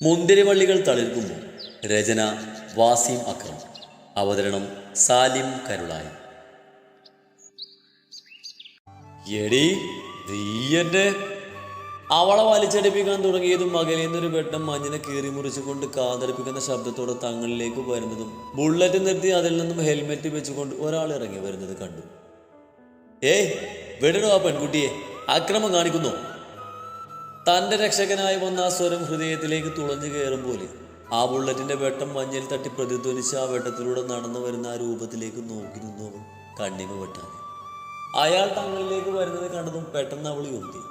മുന്തിരിവള്ളികൾ തളിർക്കുമ്പോൾ. രചന വാസിം അക്രം. അവതരണം സാലിം കരുളായി. എടി നീയന്റെ അവളെ വലിച്ചടിപ്പിക്കാൻ തുടങ്ങിയതും മകലേന്നൊരു വെട്ടം മഞ്ഞിനെ കീറി മുറിച്ചുകൊണ്ട് കാതടിപ്പിക്കുന്ന ശബ്ദത്തോടെ തങ്ങളിലേക്ക് വരുന്നതും ബുള്ളറ്റ് നിർത്തി അതിൽ നിന്നും ഹെൽമെറ്റ് വെച്ചുകൊണ്ട് ഒരാൾ ഇറങ്ങി വരുന്നത് കണ്ടു. ഏയ് വിടണോ ആ പെൺകുട്ടിയെ, അക്രമം കാണിക്കുന്നു. തൻ്റെ രക്ഷകനായി വന്ന ആ സ്വരം ഹൃദയത്തിലേക്ക് തുളഞ്ഞു കയറും പോലെ ആ ബുള്ളറ്റിന്റെ വെട്ടം മഞ്ഞിൽ തട്ടി പ്രതിധ്വനിച്ച് ആ വെട്ടത്തിലൂടെ നടന്നു വരുന്ന ആ രൂപത്തിലേക്ക് നോക്കി നിന്നു അവൾ കണ്ണിമ വെട്ടാതെ. അയാൾ തങ്ങളിലേക്ക് വരുന്നത് കണ്ടതും പെട്ടെന്ന് അവൾ ഉന്തി.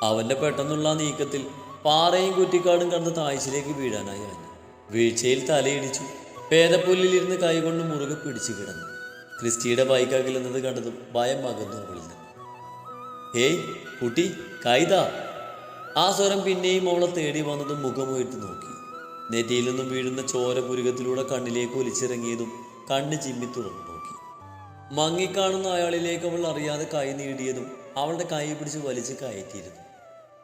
അവന്റെ പെട്ടെന്നുള്ള നീക്കത്തിൽ പാറയും കുറ്റിക്കാടും കടന്ന് താഴ്ചയിലേക്ക് വീഴാനായി അവന്. വീഴ്ചയിൽ തലയിടിച്ചു. പേദപ്പുല്ലിലിരുന്ന് കൈകൊണ്ട് മുറുകെ പിടിച്ചു കിടന്നു. ക്രിസ്റ്റിയുടെ ബൈക്കകലുന്നത് കണ്ടതും ഭയം അകന്നു അവളിൽ നിന്ന്. ഏയ് കുട്ടി, കൈതാ. ആ സ്വരം പിന്നെയും അവളെ തേടി വന്നതും മുഖമുയർത്തി നോക്കി. നെറ്റിയിൽ നിന്നും വീഴുന്ന ചോര പുരുകത്തിലൂടെ കണ്ണിലേക്ക് ഒലിച്ചിറങ്ങിയതും കണ്ണ് ചിമ്മി തുറന്നു നോക്കി. മങ്ങിക്കാണുന്ന അയാളിലേക്ക് അവൾ അറിയാതെ കൈ നീടിയതും അവളുടെ കൈ പിടിച്ച് വലിച്ച് കയറ്റിയിരുന്നു.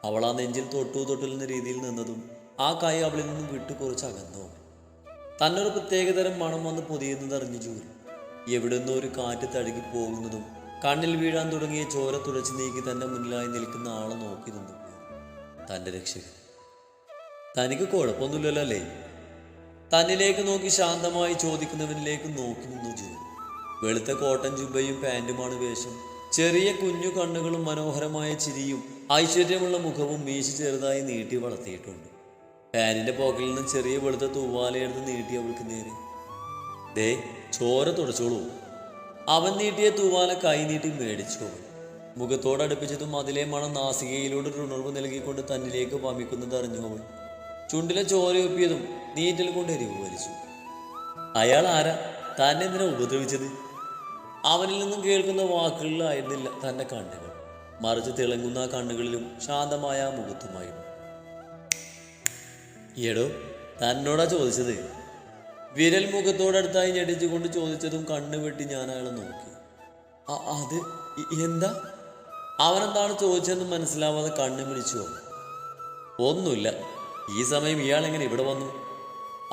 അവൾ ആ നെഞ്ചിൽ തൊട്ടുന്ന രീതിയിൽ നിന്നതും ആ കൈ അവളിൽ നിന്നും വിട്ടു കുറച്ച് അകന്നു. തന്നൊരു പ്രത്യേകതരം മണം വന്ന് പൊതിയുന്നത് അറിഞ്ഞു ജൂലി. എവിടെ നിന്നോ ഒരു കാറ്റ് തഴുകി പോകുന്നതും കണ്ണിൽ വീഴാൻ തുടങ്ങിയ ചോര തുളച്ചു നീക്കി തൻ്റെ മുന്നിലായി നിൽക്കുന്ന ആളെ നോക്കി നിന്നു. തൻ്റെ രക്ഷകൻ. തനിക്ക് കുഴപ്പമൊന്നുമില്ലല്ലോ അല്ലേ? തന്നിലേക്ക് നോക്കി ശാന്തമായി ചോദിക്കുന്നവനിലേക്ക് നോക്കി നിന്നു ജൂലി. വെളുത്ത കോട്ടൺ ജുബയും പാൻറ്റുമാണ് വേഷം. ചെറിയ കുഞ്ഞു കണ്ണുകളും മനോഹരമായ ചിരിയും ഐശ്വര്യമുള്ള മുഖവും മീശ ചെറുതായി നീട്ടി വളർത്തിയിട്ടുണ്ട്. പാനിന്റെ പോക്കലിൽ നിന്ന് ചെറിയ വെളുത്ത തൂവാലയെടുത്ത് നീട്ടി അവൾക്ക് നേരെ. ദേ ചോര തുടച്ചോളൂ. അവൻ നീട്ടിയ തൂവാല കൈ നീട്ടി മേടിച്ചു. മുഖത്തോടടുപ്പിച്ചതും അതിലെ മണം നാസികയിലൂടെ ഒരു ഉണർവ് നൽകിക്കൊണ്ട് തന്നിലേക്ക് വമിക്കുന്നത് അറിഞ്ഞു അവൾ. ചുണ്ടിലെ ചോരയൊപ്പിയതും നീറ്റൽ കൊണ്ട് എരിവ് വലിച്ചു. അയാൾ ആരാ? തന്നെ എന്തിനാ ഉപദ്രവിച്ചത്? അവനിൽ നിന്നും കേൾക്കുന്ന വാക്കുകളിലായിരുന്നില്ല തൻ്റെ കണ്ണുകൾ, മറിച്ച് തിളങ്ങുന്ന ആ കണ്ണുകളിലും ശാന്തമായ ആ മുഖത്തുമായിരുന്നു. എടോ, തന്നോടാ ചോദിച്ചത്. വിരൽ മുഖത്തോടടുത്തായി ഞെട്ടിച്ചുകൊണ്ട് ചോദിച്ചതും കണ്ണു വെട്ടി ഞാൻ അയാളെ നോക്കി. അത് എന്താ? അവനെന്താണ് ചോദിച്ചതെന്ന് മനസ്സിലാവാതെ കണ്ണു പിടിച്ചു. ഒന്നുമില്ല. ഈ സമയം ഇയാൾ എങ്ങനെ ഇവിടെ വന്നു?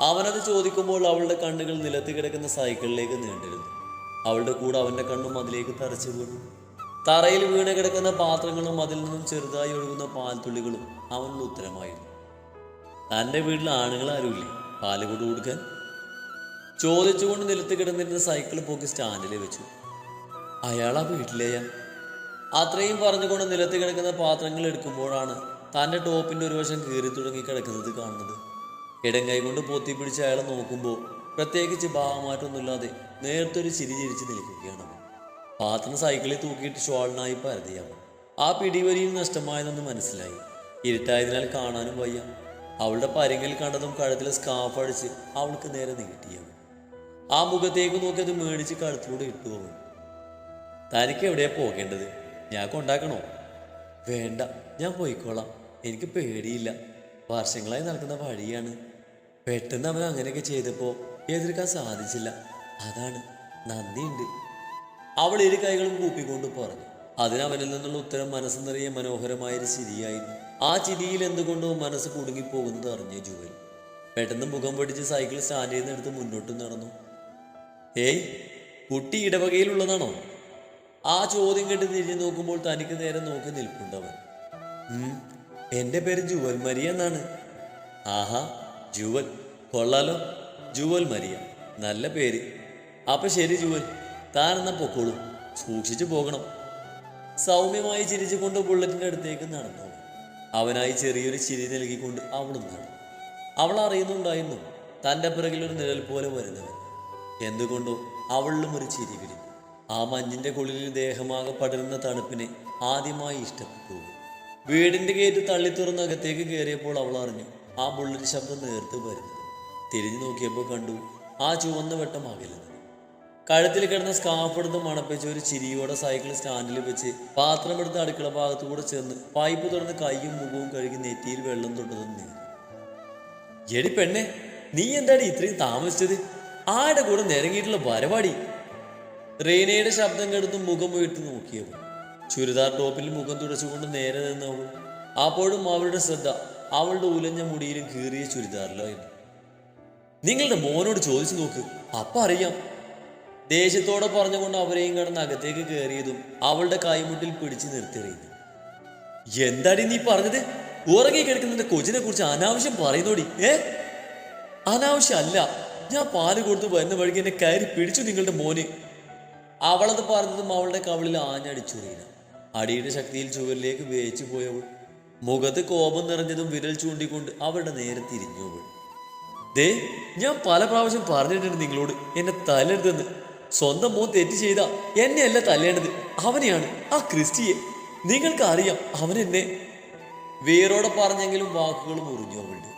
അവനത് ചോദിക്കുമ്പോൾ അവളുടെ കണ്ണുകൾ നിലത്ത് കിടക്കുന്ന സൈക്കിളിലേക്ക് നീണ്ടിരുന്നു. അവളുടെ കൂടെ അവൻ്റെ കണ്ണും അതിലേക്ക് തറച്ചു വീണു. തറയിൽ വീണ് കിടക്കുന്ന പാത്രങ്ങളും അതിൽ നിന്നും ചെറുതായി ഒഴുകുന്ന പാൽത്തുള്ളികളും അവനുള്ള ഉത്തരമായിരുന്നു. തൻ്റെ വീട്ടിൽ ആണുങ്ങൾ ആരുമില്ലേ പാല് കൊണ്ട് കൊടുക്കാൻ? ചോദിച്ചുകൊണ്ട് നിലത്ത് കിടന്നിരുന്ന സൈക്കിൾ പോക്കി സ്റ്റാൻഡിൽ വെച്ചു. അയാളാ വീട്ടിലെയാ? അത്രയും പറഞ്ഞുകൊണ്ട് നിലത്ത് കിടക്കുന്ന പാത്രങ്ങൾ എടുക്കുമ്പോഴാണ് തൻ്റെ ടോപ്പിൻ്റെ ഒരു വശം കീറി തുടങ്ങി കിടക്കുന്നത് കാണുന്നത്. ഇടം കൈ കൊണ്ട് പൊത്തി പിടിച്ച് അയാളെ നോക്കുമ്പോൾ പ്രത്യേകിച്ച് ഭാവമാറ്റമൊന്നുമില്ലാതെ നേർത്തൊരു ചിരി ചിരിച്ച് നിൽക്കുകയാണ്. പാത്രം സൈക്കിളിൽ തൂക്കിയിട്ട് ഷോളിനായി പരതിയാവും. ആ പിടിവലിയിൽ നഷ്ടമായതെന്ന് മനസ്സിലായി. ഇരുട്ടായതിനാൽ കാണാനും വയ്യ. അവളുടെ പരിങ്ങിൽ കണ്ടതും കഴുത്തിലെ സ്കാർഫ് അടിച്ച് അവൾക്ക് നേരെ നീട്ടിയാവും. ആ മുഖത്തേക്ക് നോക്കി അത് മേടിച്ച് കഴുത്തിലൂടെ ഇട്ടുപോകും. തനിക്ക് എവിടെയാ പോകേണ്ടത്? ഞാൻ കൊണ്ടാക്കണോ? വേണ്ട, ഞാൻ പോയിക്കോളാം. എനിക്ക് പേടിയില്ല. വർഷങ്ങളായി നടക്കുന്ന വഴിയാണ്. പെട്ടെന്ന് അവൻ അങ്ങനെയൊക്കെ ചെയ്തപ്പോൾ എതിർക്കാൻ സാധിച്ചില്ല. അതാണ്. നന്ദിയുണ്ട്. അവൾ ഇരു കൈകളും കൂപ്പിക്കൊണ്ട് പറഞ്ഞു. അതിനവനിൽ നിന്നുള്ള ഉത്തരം മനസ്സ് നിറയെ മനോഹരമായൊരു ചിരിയായിരുന്നു. ആ ചിരിയിൽ എന്തുകൊണ്ടോ മനസ്സ് കുടുങ്ങിപ്പോകുന്നത് അറിഞ്ഞ ജൂവൽ പെട്ടെന്ന് മുഖം പൊടിച്ച് സൈക്കിൾ സ്റ്റാൻഡിൽ നിന്ന് എടുത്ത് മുന്നോട്ട് നടന്നു. ഏയ്, കുട്ടി ഇടവകയിലുള്ളതാണോ? ആ ചോദ്യം കേട്ട് തിരിഞ്ഞു നോക്കുമ്പോൾ തനിക്ക് നേരെ നോക്കി നിൽപ്പുണ്ടവൻ. എൻ്റെ പേര് ജുവൽ മരിയ എന്നാണ്. ആഹാ, ജുവൽ കൊള്ളാലോ. ജുവൽ മരിയ, നല്ല പേര്. അപ്പൊ ശരി ജുവൽ, താനെന്നാ പൊക്കോളൂ. സൂക്ഷിച്ചു പോകണം. സൗമ്യമായി ചിരിച്ചുകൊണ്ട് ബുള്ളറ്റിൻ്റെ അടുത്തേക്ക് നടന്നു. അവനായി ചെറിയൊരു ചിരി നൽകിക്കൊണ്ട് അവളും നടന്നു. അവൾ അറിയുന്നുണ്ടായിരുന്നു തൻ്റെ പിറകിലൊരു നിഴൽ പോലെ വരുന്നവൻ. എന്തുകൊണ്ടോ അവളിലും ഒരു ചിരി വിരിഞ്ഞു. ആ മഞ്ഞിൻ്റെ കുളിരിൽ ദേഹമാകെ പടരുന്ന തണുപ്പിനെ ആദ്യമായി ഇഷ്ടപ്പെട്ടു. വീടിൻ്റെ ഗേറ്റ് തള്ളി തുറന്ന് അകത്തേക്ക് കയറിയപ്പോൾ അവൾ അറിഞ്ഞു ആ ബുള്ളറ്റ് ശബ്ദം നേർത്ത് വരുന്നത്. തിരിഞ്ഞു നോക്കിയപ്പോൾ കണ്ടു ആ ചുവന്ന വെട്ടം അകലുന്നത്. കഴുത്തിൽ കിടന്ന സ്കാർഫ് എടുത്ത് മണപ്പിച്ച് ഒരു ചിരിയോടെ സൈക്കിൾ സ്റ്റാൻഡിൽ വെച്ച് പാത്രമെടുത്ത് അടുക്കള ഭാഗത്തുകൂടെ ചെന്ന് പൈപ്പ് തുറന്ന് കൈയും മുഖവും കഴുകി നെറ്റിയിൽ വെള്ളം തൊട്ടതും നീ. എടി പെണ്ണെ, നീ എന്താണ് ഇത്രയും താമസിച്ചത്? ആരുടെ കൂടെ നിരങ്ങിയിട്ടുള്ള വരവാടി? റീനയുടെ ശബ്ദം കേട്ടും മുഖം ഉയർത്തി നോക്കിയവൾ. ചുരിദാർ ടോപ്പിൽ മുഖം തുടച്ചുകൊണ്ട് നേരെ നിന്നവൾ. അപ്പോഴും അവളുടെ ശ്രദ്ധ അവളുടെ ഉലഞ്ഞ മുടിയിലും കീറിയ ചുരിദാറിലായിരുന്നു. നിങ്ങളുടെ മോനോട് ചോദിച്ചു നോക്ക്, അപ്പ അറിയാം. ദേഷ്യത്തോടെ പറഞ്ഞുകൊണ്ട് അവരെയും കടന്ന് അകത്തേക്ക് കയറിയതും അവളുടെ കൈമുട്ടിൽ പിടിച്ചു നിർത്തിയെറിയുന്നു. എന്താടി നീ പറഞ്ഞത്? ഉറങ്ങി കിടക്കുന്ന കൊച്ചിനെ കുറിച്ച് അനാവശ്യം പറയുന്നോടി. അനാവശ്യമല്ല, ഞാൻ പാല് കൊടുത്തു വരുന്ന വഴിക്ക് എന്നെ കയറി പിടിച്ചു നിങ്ങളുടെ മോന്. അവളത് പറഞ്ഞതും അവളുടെ കവിളിൽ ആഞ്ഞടിച്ചു റീന. അടിയുടെ ശക്തിയിൽ ചുവരിലേക്ക് വേച്ചു പോയവൾ മുഖത്ത് കോപം നിറഞ്ഞതും വിരൽ ചൂണ്ടിക്കൊണ്ട് അവളുടെ നേരെ തിരിഞ്ഞവൾ. ദേ, ഞാൻ പല പ്രാവശ്യം പറഞ്ഞിട്ടുണ്ട് നിങ്ങളോട് എന്നെ തല്ലരുതെന്ന്. സ്വന്തം മോൻ തെറ്റ് ചെയ്താ എന്നെയല്ല തല്ലേണ്ടത്, അവനെയാണ്, ആ ക്രിസ്റ്റിയെ. നിങ്ങൾക്ക് അറിയാം അവനെന്നെ. വേരോടെ പറഞ്ഞെങ്കിലും വാക്കുകൾ മുറിഞ്ഞു അവളുടെ.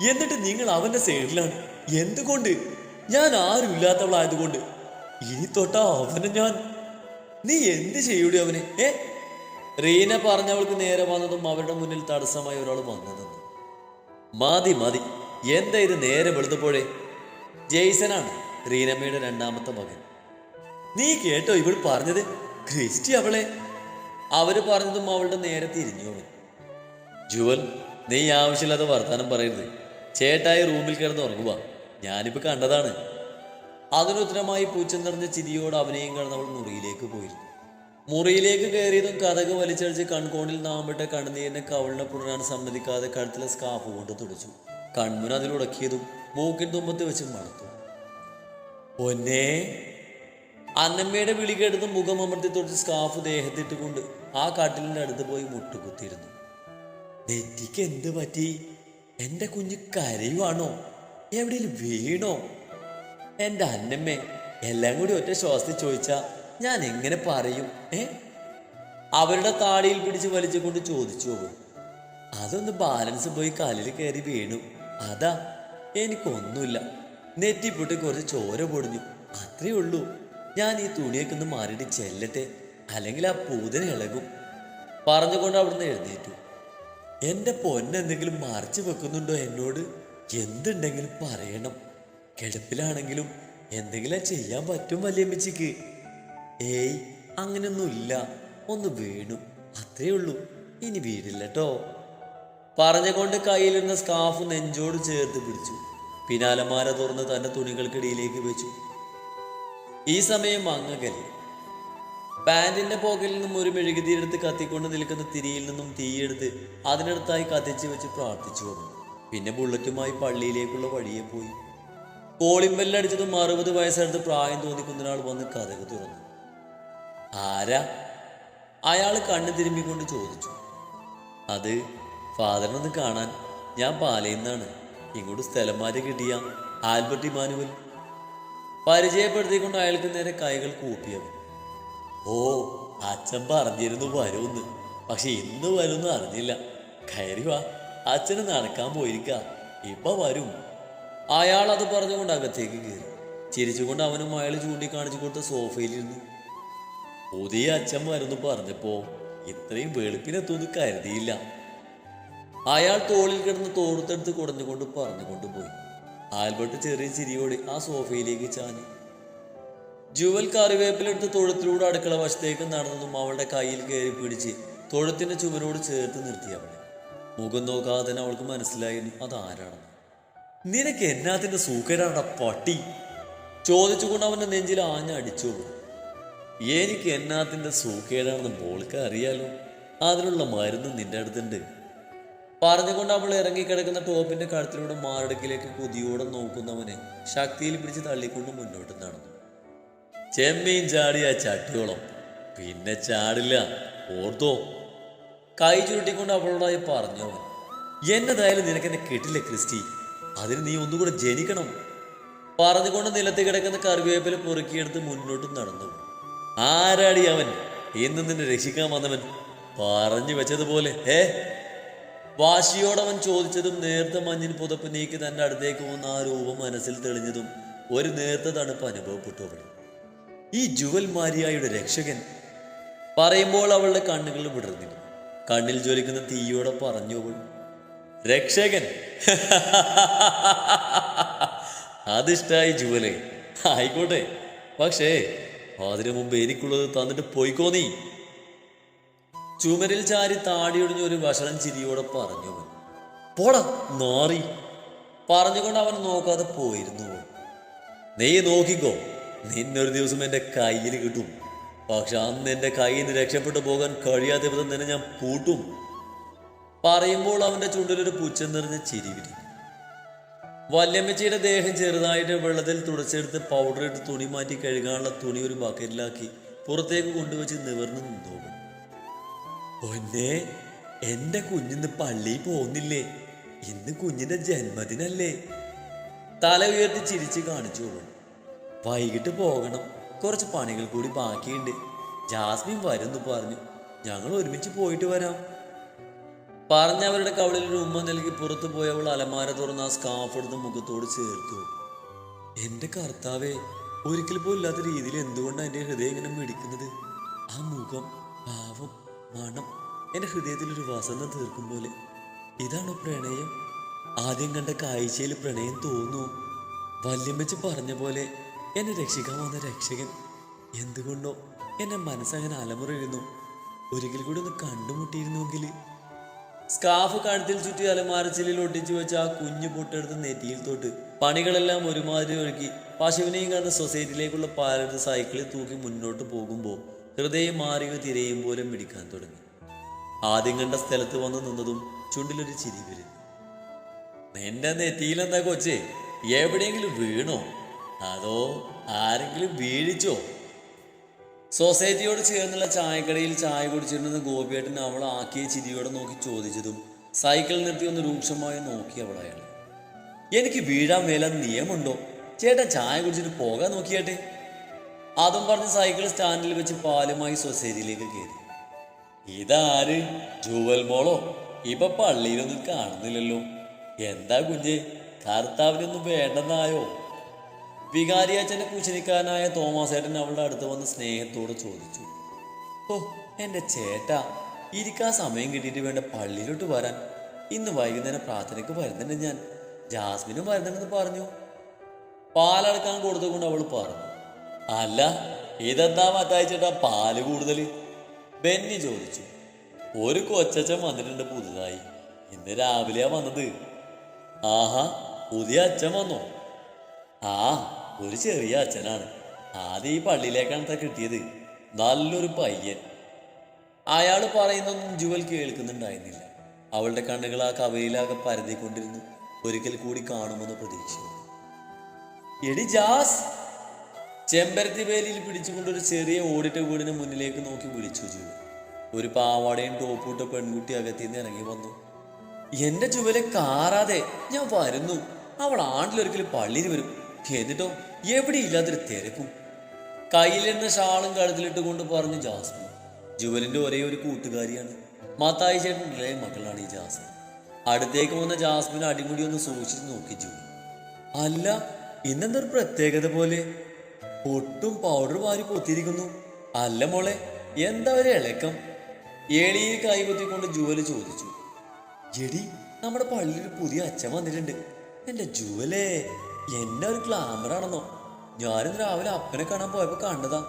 എന്നിട്ട് നിങ്ങൾ അവന്റെ സൈഡിലാണ്. എന്തുകൊണ്ട്? ഞാൻ ആരും ഇല്ലാത്തവളായതുകൊണ്ട്. ഇനി തൊട്ടാ അവനെ ഞാൻ. നീ എന്ത് ചെയ്യൂടി അവനെ? റീന പറഞ്ഞവൾക്ക് നേരെ വന്നതും അവരുടെ മുന്നിൽ തടസ്സമായി ഒരാൾ വന്നതെന്ന്. മതി മതി, എന്താ ഇത് നേരെ വെളുത്തപ്പോഴേ? ജെയ്സനാണ്, റീനമ്മയുടെ രണ്ടാമത്തെ മകൻ. നീ കേട്ടോ ഇവൾ പറഞ്ഞത്? ക്രിസ്റ്റി അവളെ. അവര് പറഞ്ഞതും അവളുടെ നേരെ തിരിഞ്ഞു അവൻ. ജുവൽ, നീ ആവശ്യമില്ലാത്ത വർത്താനം പറയരുത്. ചേട്ടായി റൂമിൽ കിടന്ന് ഉറങ്ങുക, ഞാനിപ്പോ കണ്ടതാണ്. അതിനുത്തരമായി പൂച്ചം നിറഞ്ഞ ചിരിയോട് അവനെയും കടന്ന് അവൾ മുറിയിലേക്ക് പോയിരുന്നു. മുറിയിലേക്ക് കയറിയതും കഥക് വലിച്ചടിച്ച് കൺകോണിൽ നാമ്പിട്ട കണ്ണുനീരിനെ കവളിനെ പുണരാൻ സമ്മതിക്കാതെ കഴുത്തിലെ സ്കാഫ് കൊണ്ട് തുടച്ചു. കൺമുന അതിലുടക്കിയതും മൂക്കിൻ തുമ്പത്ത് വെച്ച് മണത്തു. ഒന്നേ. അന്നമ്മയുടെ വിളി കേട്ടത് മുഖം അമർത്തി തുടച്ച് സ്കാഫ് ദേഹത്തിട്ടുകൊണ്ട് ആ കട്ടിലിന്റെ അടുത്ത് പോയി മുട്ടുകുത്തിയിരുന്നു. നെറ്റിക്ക് എന്ത് പറ്റി? എന്റെ കുഞ്ഞ് കരയുവാണോ? എവിടെയും വീണോ? എന്റെ അന്നമ്മേ, എല്ലാം കൂടി ഒറ്റ ശ്വാസത്തിൽ ചോദിച്ചാ ഞാൻ എങ്ങനെ പറയും? അവരുടെ താടിയിൽ പിടിച്ച് വലിച്ചുകൊണ്ട് ചോദിച്ചു അവൾ. അതൊന്ന് ബാലൻസ് പോയി കാലിൽ കയറി വീണു, അതാ. എനിക്കൊന്നുമില്ല, നെറ്റിപ്പൊട്ടി കുറച്ച് ചോര പൊടിഞ്ഞു, അത്രേ ഉള്ളൂ. ഞാൻ ഈ തുണിയൊക്കെ ഒന്ന് മാറിയിട്ട് ചെല്ലട്ടെ, അല്ലെങ്കിൽ ആ പൂതന ഇളകും. പറഞ്ഞുകൊണ്ട് അവിടുന്ന് എഴുന്നേറ്റു. എന്റെ പൊന്നെന്തെങ്കിലും മറച്ചു വെക്കുന്നുണ്ടോ എന്നോട്? എന്തുണ്ടെങ്കിലും പറയണം. കിടപ്പിലാണെങ്കിലും എന്തെങ്കിലും ചെയ്യാൻ പറ്റും വല്യമ്മച്ചിക്ക്. ഏയ്, അങ്ങനെയൊന്നുമില്ല, ഒന്ന് വീണു, അത്രേ ഉള്ളൂ, ഇനി വീടില്ല കേട്ടോ. പറഞ്ഞുകൊണ്ട് കയ്യിലിരുന്ന സ്കാഫ് നെഞ്ചോട് ചേർത്ത് പിടിച്ചു. പിന്നാലമാര തുറന്ന് തന്റെ തുണികൾക്കിടയിലേക്ക് വെച്ചു. ഈ സമയം മങ്ങകലി പാൻറിന്റെ പോക്കറ്റിൽ നിന്നും ഒരു മെഴുകുതിരിയെടുത്ത് കത്തിക്കൊണ്ട് നിൽക്കുന്ന തിരിയിൽ നിന്നും തീയെടുത്ത് അതിനടുത്തായി കത്തിച്ച് വെച്ച് പ്രാർത്ഥിച്ചു വന്നു. പിന്നെ ബുള്ളറ്റുമായി പള്ളിയിലേക്കുള്ള വഴിയെ പോയി. കോളിംബെല്ലടിച്ചതും 60 വയസ്സെടുത്ത് പ്രായം തോന്നിക്കുന്നൊരാൾ വന്ന് കതക് തുറന്നു. ആരാ? അയാൾ കണ്ണു തിരുമ്മിക്കൊണ്ട് ചോദിച്ചു. അത് ഫാദറിനൊന്ന് കാണാൻ. ഞാൻ പാലയിന്നാണ്. ഇങ്ങോട്ട് സ്ഥലം മാറ്റി കിട്ടിയ ആൽബർട്ട് ഇമാനുവൽ. പരിചയപ്പെടുത്തിക്കൊണ്ട് അയാൾക്ക് നേരെ കൈകൾ കൂപ്പിയവൻ. ഓ, അച്ഛൻ പറഞ്ഞിരുന്നു വരുമെന്ന്, പക്ഷെ ഇന്ന് വരുമെന്ന് അറിഞ്ഞില്ല. കയറി വാ, അച്ഛന് നടക്കാൻ പോയിരിക്ക, ഇപ്പൊ വരും. അയാൾ അത് പറഞ്ഞുകൊണ്ട് അകത്തേക്ക് കയറി. ചിരിച്ചുകൊണ്ട് അവനും അയാൾ ചൂണ്ടിക്കാണിച്ചു കൊടുത്ത സോഫയിലിരുന്നു. പുതിയ അച്ഛൻ വരുന്നു പറഞ്ഞപ്പോ ഇത്രയും വെളുപ്പിനെത്തുമെന്ന് കരുതിയില്ല. അയാൾ തോളിൽ കിടന്ന് തോർത്തെടുത്ത് കുടഞ്ഞുകൊണ്ട് പറഞ്ഞുകൊണ്ട് പോയി. ആൽബർട്ട് ചെറിയ ചിരിയോടെ ആ സോഫയിലേക്ക് ചാഞ്ഞു. ജുവൽ കറിവേപ്പിലെടുത്ത് തൊഴുത്തിലൂടെ അടുക്കള വശത്തേക്ക് നടന്നതും അവളുടെ കയ്യിൽ കയറി പിടിച്ച് തൊഴുത്തിന്റെ ചുവരോട് ചേർത്ത് നിർത്തി അവളെ. മുഖം നോക്കാതെ തന്നെ അവൾക്ക് മനസ്സിലായിരുന്നു അതാരാണെന്ന്. നിനക്ക് എന്നാത്തിന്റെ സൂക്കേടാണ് പട്ടി? ചോദിച്ചുകൊണ്ട് അവന്റെ നെഞ്ചിൽ ആഞ്ഞടിച്ചു. എനിക്ക് എന്നാത്തിന്റെ സൂക്കേടാണെന്ന് മോൾക്ക് അറിയാലോ, അതിനുള്ള മരുന്ന് നിന്റെ അടുത്തുണ്ട്. പറഞ്ഞുകൊണ്ട് അവൾ ഇറങ്ങിക്കിടക്കുന്ന ടോപ്പിന്റെ കഴുത്തിലൂടെ മാറടുക്കിലേക്ക് കൊതിയോടെ നോക്കുന്നവനെ ശക്തിയിൽ പിടിച്ച് തള്ളിക്കൊണ്ട് മുന്നോട്ട് നടന്നു. ചെമ്മീൻ ചാടിയ ചട്ടിയോളം പിന്നെ ചാടില്ല, ഓർത്തോ. കൈ ചുരുട്ടിക്കൊണ്ട് അവളോടായി പറഞ്ഞു അവൻ. എന്നതായാലും നിനക്കെന്നെ കിട്ടില്ല ക്രിസ്റ്റി, അതിന് നീ ഒന്നുകൂടെ ജനിക്കണം. പറഞ്ഞുകൊണ്ട് നിലത്ത് കിടക്കുന്ന കറിവേപ്പില പൊറുക്കിയെടുത്ത് മുന്നോട്ട് നടന്നു. ആരാടി അവൻ? ഇന്ന് നിന്നെ രക്ഷിക്കാൻ വന്നവൻ? പറഞ്ഞു വെച്ചതുപോലെ വാശിയോടവൻ ചോദിച്ചതും നേർത്ത മഞ്ഞിൻ പുതപ്പ് നീക്കി തന്റെ അടുത്തേക്ക് വന്ന ആ രൂപം മനസ്സിൽ തെളിഞ്ഞതും ഒരു നേർത്ത തണുപ്പ് അനുഭവപ്പെട്ടു അവൾ. ഈ ജുവൽ മാരിയായുടെ രക്ഷകൻ പറയുമ്പോൾ അവളുടെ കണ്ണുകൾ വിടർന്നിരുന്നു. കണ്ണിൽ ജ്വലിക്കുന്ന തീയോടെ പറഞ്ഞു അവൾ. രക്ഷകൻ? അതിഷ്ടായി ജുവലെ, ആയിക്കോട്ടെ. പക്ഷേ അതിനു മുമ്പ് എനിക്കുള്ളത് തന്നിട്ട് പോയിക്കോ നീ. ചുമരിൽ ചാരി താടിയൊടിഞ്ഞ ഒരു വഷളൻ ചിരിയോടെ പറഞ്ഞവൻ. പോടാ നാറി പറഞ്ഞുകൊണ്ട് അവൻ നോക്കാതെ പോയിരുന്നു. നീ നോക്കിക്കോ, നിന്നൊരു ദിവസം എൻ്റെ കയ്യിൽ കിട്ടും. പക്ഷെ അന്ന് എൻ്റെ കയ്യിൽ നിന്ന് രക്ഷപ്പെട്ടു പോകാൻ കഴിയാത്ത വിധം തന്നെ ഞാൻ പൂട്ടും. പറയുമ്പോൾ അവൻ്റെ ചുണ്ടിലൊരു പുച്ഛം നിറഞ്ഞ ചിരി വിരിഞ്ഞു. വല്യമ്മച്ചിയുടെ ദേഹം ചെറുതായിട്ട് വെള്ളത്തിൽ തുടച്ചെടുത്ത് പൗഡർ ഇട്ട് തുണി മാറ്റി കഴുകാനുള്ള തുണി ഒരു ബക്കറ്റിലാക്കി പുറത്തേക്ക് കൊണ്ടുവച്ച് നിവർന്നു നിന്നു. ഒന്നേ, എൻ്റെ കുഞ്ഞിന്ന് പള്ളിയിൽ പോകുന്നില്ലേ? ഇന്ന് കുഞ്ഞിന്റെ ജന്മദിനല്ലേ? തല ഉയർത്തി ചിരിച്ച് കാണിച്ചു. വൈകിട്ട് പോകണം, കുറച്ച് പണികൾ കൂടി ബാക്കിയുണ്ട്. ജാസ്മിൻ വരുന്നു പറഞ്ഞു, ഞങ്ങൾ ഒരുമിച്ച് പോയിട്ട് വരാം പറഞ്ഞവരുടെ കവളിൽ ഒരു ഉമ്മ നൽകി പുറത്തു പോയവൾ അലമാര തുറന്ന് ആ സ്കാർഫ് എടുത്ത് മുഖത്തോട് ചേർത്തു. എൻ്റെ കർത്താവേ, ഒരിക്കൽ പോലും ഇല്ലാത്ത രീതിയിൽ എന്തുകൊണ്ടാണ് എൻ്റെ ഹൃദയം ഇങ്ങനെ മിടിക്കുന്നത്? ആ മുഖം, ഭാവം, മണം എൻ്റെ ഹൃദയത്തിൽ ഒരു വസന്തം തീർക്കും പോലെ. ഇതാണോ പ്രണയം? ആദ്യം കണ്ട കാഴ്ചയിൽ പ്രണയം തോന്നുന്നു. വല്യമ്മച്ച് പറഞ്ഞ പോലെ എന്നെ രക്ഷിക്കാൻ വന്ന രക്ഷകൻ. എന്തുകൊണ്ടോ എൻ്റെ മനസ്സങ്ങനെ അലമുറയിരുന്നു. ഒരിക്കൽ കൂടി ഒന്ന് കണ്ടുമുട്ടിയിരുന്നുവെങ്കിൽ. സ്കാർഫ് കഴുത്തിൽ ചുറ്റി അലമാരച്ചിലിൽ ഒട്ടിച്ചു വെച്ച ആ കുഞ്ഞു പൊട്ടെടുത്ത് നെറ്റിയിൽ തൊട്ട് പണികളെല്ലാം ഒരുമാതിരി ഒഴുക്കി പശുവിനെയും കണ്ട് സൊസൈറ്റിയിലേക്കുള്ള പാലെടുത്ത് സൈക്കിളിൽ തൂക്കി മുന്നോട്ട് പോകുമ്പോൾ ഹൃദയം മാറിയോ തിരയും പോലെ മിടിക്കാൻ തുടങ്ങി. ആദ്യം കണ്ട സ്ഥലത്ത് വന്ന് നിന്നതും ചുണ്ടിലൊരു ചിരി വരുന്നു. നിന്റെ നെറ്റിയിലെന്താ കൊച്ചേ, എവിടെയെങ്കിലും വീണോ? അതോ ആരെങ്കിലും വീഴിച്ചോ? സൊസൈറ്റിയോട് ചേർന്നുള്ള ചായക്കടയിൽ ചായ കുടിച്ചിരുന്ന ഗോപിയേട്ടൻ അവൾ ആക്കിയ ചിരിയോടെ നോക്കി ചോദിച്ചതും സൈക്കിൾ നിർത്തി ഒന്ന് രൂക്ഷമായി നോക്കി അവൾ അയാൾ. എനിക്ക് വീഴാൻ മേല നിയമമുണ്ടോ? ചേട്ടാ ചായ കുടിച്ചിട്ട് പോകാൻ നോക്കിയാട്ടെ. അതും പറഞ്ഞ് സൈക്കിൾ സ്റ്റാൻഡിൽ വെച്ച് പാലുമായി സൊസൈറ്റിയിലേക്ക് കയറി. ഇതാര്? ജുവൽ മോളോ? ഇപ്പൊ പള്ളിയിലൊന്നും കാണുന്നില്ലല്ലോ. എന്താ കുഞ്ഞെ, കർത്താവിനൊന്നും വേണ്ടെന്നായോ? വികാരിയച്ഛൻ്റെ കുശിനിക്കാരനായ തോമാസേട്ടൻ അവളുടെ അടുത്ത് വന്ന് സ്നേഹത്തോടെ ചോദിച്ചു. ഓ എൻ്റെ ചേട്ടാ, ഇരിക്കാൻ സമയം കിട്ടിയിട്ട് വേണ്ട പള്ളിയിലോട്ട് വരാൻ. ഇന്ന് വൈകുന്നേരം പ്രാർത്ഥനയ്ക്ക് വരുന്നുണ്ട് ഞാൻ. ജാസ്മിനും വരുന്നുണ്ടെന്ന് പറഞ്ഞു. പാലടക്കാൻ കൊടുത്തുകൊണ്ട് അവൾ പറഞ്ഞു. അല്ല, ഇതെന്താ മത്തായിച്ചേട്ടാ പാല് കൂടുതൽ? ബെന്നി ചോദിച്ചു. ഒരു കൊച്ചച്ഛൻ വന്നിട്ടുണ്ട് പുതുതായി. ഇന്ന് രാവിലെയാ വന്നത്. ആഹാ, പുതിയ അച്ഛൻ വന്നോ? ആ, ഒരു ചെറിയ അച്ഛനാണ്. ആദ്യം ഈ പള്ളിയിലേക്കാണ് കിട്ടിയത്. നല്ലൊരു പയ്യൻ. അയാൾ പറയുന്നൊന്നും ജുവൽ കേൾക്കുന്നുണ്ടായിരുന്നില്ല. അവളുടെ കണ്ണുകൾ ആ കവയിലാകെ പരതിക്കൊണ്ടിരുന്നു. ഒരിക്കൽ കൂടി കാണുമെന്ന് പ്രതീക്ഷ. എടി ജാസ്! ചെമ്പരത്തി വേലിയിൽ പിടിച്ചുകൊണ്ടൊരു ചെറിയ ഓടിട്ട വീടിന് മുന്നിലേക്ക് നോക്കി വിളിച്ചു ജുവൽ. ഒരു പാവാടയും ടോപ്പൂട്ട പെൺകുട്ടി അകത്തിന്ന് ഇറങ്ങി വന്നു. എന്റെ ജുവലെ കാറാതെ, ഞാൻ വരുന്നു. അവൾ ആണ്ടിലൊരിക്കൽ പള്ളിയിൽ വരും. എന്നിട്ടോ എവിടെ ഇല്ലാത്തൊരു തിരക്കും. കയ്യിലിരുന്ന ഷാളും കഴുത്തിലിട്ട് കൊണ്ട് പറഞ്ഞു ജാസ്മിൻ. ജുവലിന്റെ ഒരേ ഒരു കൂട്ടുകാരിയാണ്. മത്തായി ചേട്ടൻ ഇളയ മകളാണ് ഈ ജാസ്മിൻ. അടുത്തേക്ക് വന്ന ജാസ്മിൻ അടിമുടി ഒന്ന് സൂക്ഷിച്ച് നോക്കി ജുവൽ. അല്ല, ഇന്നെന്തൊരു പ്രത്യേകത പോലെ. ഒട്ടും പൗഡർ വാരി പൊത്തിയിരിക്കുന്നു. അല്ല മോളെ, എന്താ ഒരു ഇളക്കം? ഏളിയിൽ കൈകുത്തിക്കൊണ്ട് ജുവല് ചോദിച്ചു. എടി, നമ്മുടെ പള്ളിയിൽ പുതിയ അച്ഛൻ വന്നിട്ടുണ്ട്. എൻ്റെ ജുവലേ, എന്നെ ഒരു ഗ്ലാമറാണെന്നോ? ഞാനിന്ന് രാവിലെ അപ്പനെ കാണാൻ പോയപ്പോ കണ്ടതാ.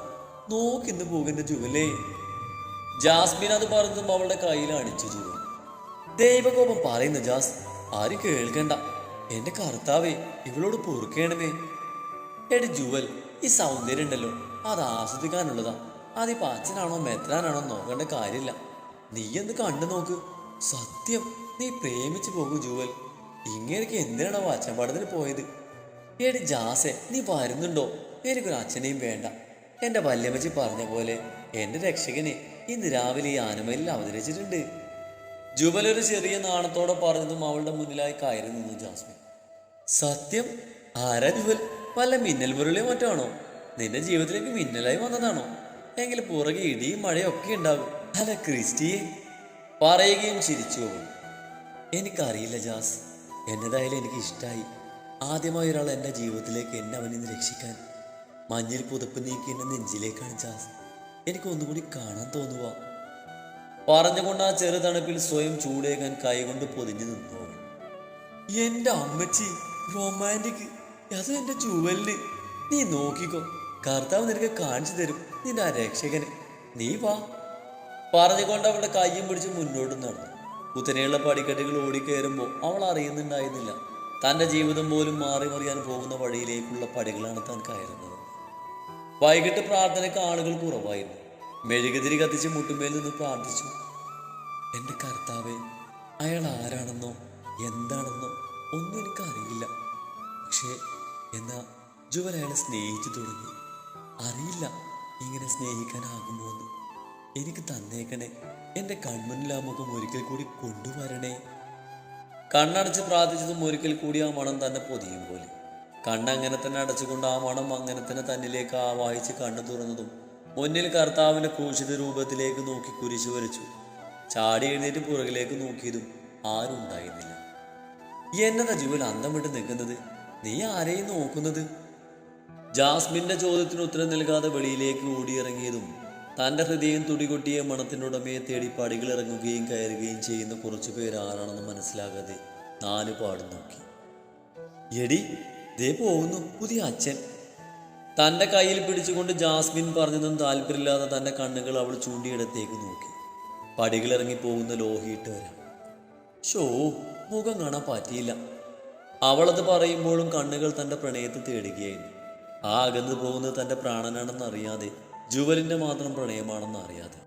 നോക്കിന്ന് പോകുന്ന ജുവലേ. ജാസ്മിൻ അത് പറഞ്ഞതും അവളുടെ കയ്യിൽ അടിച്ചു ജുവൽ. ദൈവകോപം പറയുന്നു ജാസ്, ആരും കേൾക്കണ്ട. എൻ്റെ കർത്താവേ, ഇവളോട് പൊറുക്കേണമേ. എടി ജുവൽ, ഈ സൗന്ദര്യം ഉണ്ടല്ലോ, അത് ആസ്വദിക്കാനുള്ളതാ. അതിപ്പോ അച്ഛനാണോ മെത്രാനാണോ നോക്കേണ്ട കാര്യമില്ല. നീ എന്ത് കണ്ടു നോക്ക്. സത്യം, നീ പ്രേമിച്ചു പോകൂ ജുവൽ. ഇങ്ങനെയൊക്കെ എന്തിനാണോ അച്ഛൻ പടത്തിന് പോയത്? എടി ജാസെ, നീ വരുന്നുണ്ടോ? എനിക്കൊരു അച്ഛനെയും വേണ്ട. എൻ്റെ വല്യമ്മച്ചി പറഞ്ഞ പോലെ എൻ്റെ രക്ഷകനെ ഇന്ന് രാവിലെ ഈ ആനമേലിൽ അവതരിച്ചിട്ടുണ്ട്. ജുവൽ ഒരു ചെറിയ നാണത്തോടെ പറഞ്ഞതും അവളുടെ മുന്നിലായി കയറി നിന്നു ജാസ്മിൻ. സത്യം? ആരാ ജുവൽ? വല്ല മിന്നൽ മുരളിയോ മറ്റാണോ? നിന്റെ ജീവിതത്തിലേക്ക് മിന്നലായി വന്നതാണോ? എങ്കിൽ പുറകെ ഇടിയും മഴയൊക്കെ ഉണ്ടാകും. അല്ല ക്രിസ്റ്റിയെ പറയുകയും ചിരിച്ചു. എനിക്കറിയില്ല ജാസ്, എന്നതായാലും എനിക്ക് ഇഷ്ടമായി. ആദ്യമായി ഒരാൾ എൻ്റെ ജീവിതത്തിലേക്ക് എന്നെ അവനിന്ന് രക്ഷിക്കാൻ. മഞ്ഞിൽ പുതപ്പ് നീക്കി എന്നെ നെഞ്ചിലേക്കാണ് ജാസ്. എനിക്ക് ഒന്നുകൂടി കാണാൻ തോന്നുക പറഞ്ഞുകൊണ്ട് ആ ചെറു തണുപ്പിൽ സ്വയം ചൂടേകാൻ കൈകൊണ്ട് പൊതിഞ്ഞു നിന്നു. എൻ്റെ അമ്മച്ചി, റൊമാൻറ്റിക്. അത് എൻ്റെ ജുവലിന്. നീ നോക്കിക്കോ, കർത്താവ് നിനക്ക് കാണിച്ചു തരും നിന്റെ ആ രക്ഷകനെ. നീ വാ പറഞ്ഞുകൊണ്ട് അവളുടെ കയ്യും പിടിച്ച് മുന്നോട്ട് നടന്നു. കുത്തനെയുള്ള പടിക്കെട്ടുകൾ ഓടിക്കയറുമ്പോൾ അവൾ അറിയുന്നുണ്ടായിരുന്നില്ല തൻ്റെ ജീവിതം പോലും മാറി മറിയാൻ പോകുന്ന വഴിയിലേക്കുള്ള പടികളാണ് താൻ കയറുന്നത്. വൈകിട്ട് പ്രാർത്ഥനയ്ക്ക് ആളുകൾ കുറവായിരുന്നു. മെഴുകുതിരി കത്തിച്ച് മുട്ടുമേൽ നിന്ന് പ്രാർത്ഥിച്ചു. എൻ്റെ കർത്താവേ, അയാൾ ആരാണെന്നോ എന്താണെന്നോ ഒന്നും എനിക്കറിയില്ല. പക്ഷേ എന്നാ ജുവൽ അയാളെ സ്നേഹിച്ചു തുടങ്ങി. അറിയില്ല ഇങ്ങനെ സ്നേഹിക്കാനാകുമോ എന്ന്. എനിക്ക് തന്നേക്കണേ, എൻ്റെ കൺമുന്നിൽ ആ മുഖം ഒരിക്കൽ കൂടി കൊണ്ടുവരണേ. കണ്ണടച്ച് പ്രാർത്ഥിച്ചതും ഒരിക്കൽ കൂടി ആ മണം തന്നെ പൊതിയും പോലെ. കണ്ണങ്ങനെ തന്നെ അടച്ചുകൊണ്ട് ആ മണം അങ്ങനെ തന്നെ തന്നിലേക്ക് ആവാഹിച്ച് കണ്ണു തുറന്നതും മുന്നിൽ കർത്താവിൻ്റെ ക്രൂശിത രൂപത്തിലേക്ക് നോക്കി കുരിശു വരച്ചു. ചാടി എഴുന്നേറ്റ് പുറകിലേക്ക് നോക്കിയതും ആരും ഉണ്ടായിരുന്നില്ല. എന്നതാ ജുവൽ അന്തം വിട്ട് നിൽക്കുന്നത്? നീ ആരെയും നോക്കുന്നത്? ജാസ്മിൻ്റെ ചോദ്യത്തിന് ഉത്തരം നൽകാതെ വെളിയിലേക്ക് ഓടിയിറങ്ങിയതും തൻ്റെ ഹൃദയം തുടികൊട്ടിയ മണത്തിനുടമയെ തേടി പടികൾ ഇറങ്ങുകയും കയറുകയും ചെയ്യുന്ന കുറച്ചു പേരാരാണെന്ന് മനസ്സിലാകാതെ നാല് പാടും നോക്കി. എടി, ദേ പോകുന്നു പുതിയ അച്ഛൻ. തൻ്റെ കയ്യിൽ പിടിച്ചുകൊണ്ട് ജാസ്മിൻ പറഞ്ഞതും താല്പര്യമില്ലാതെ തൻ്റെ കണ്ണുകൾ അവൾ ചൂണ്ടിയിടത്തേക്ക് നോക്കി. പടികളിറങ്ങി പോകുന്ന ലോഹിയിട്ട് വരാം. ഷോ, മുഖം കാണാൻ പറ്റിയില്ല. അവളത് പറയുമ്പോഴും കണ്ണുകൾ തൻ്റെ പ്രണയത്തെ തേടുകയായിരുന്നു. ആ അകന്നു പോകുന്നത് തൻ്റെ പ്രാണനാണെന്ന് അറിയാതെ, ജുവലിൻ്റെ മാത്രം പ്രണയമാണെന്ന് അറിയാതെ.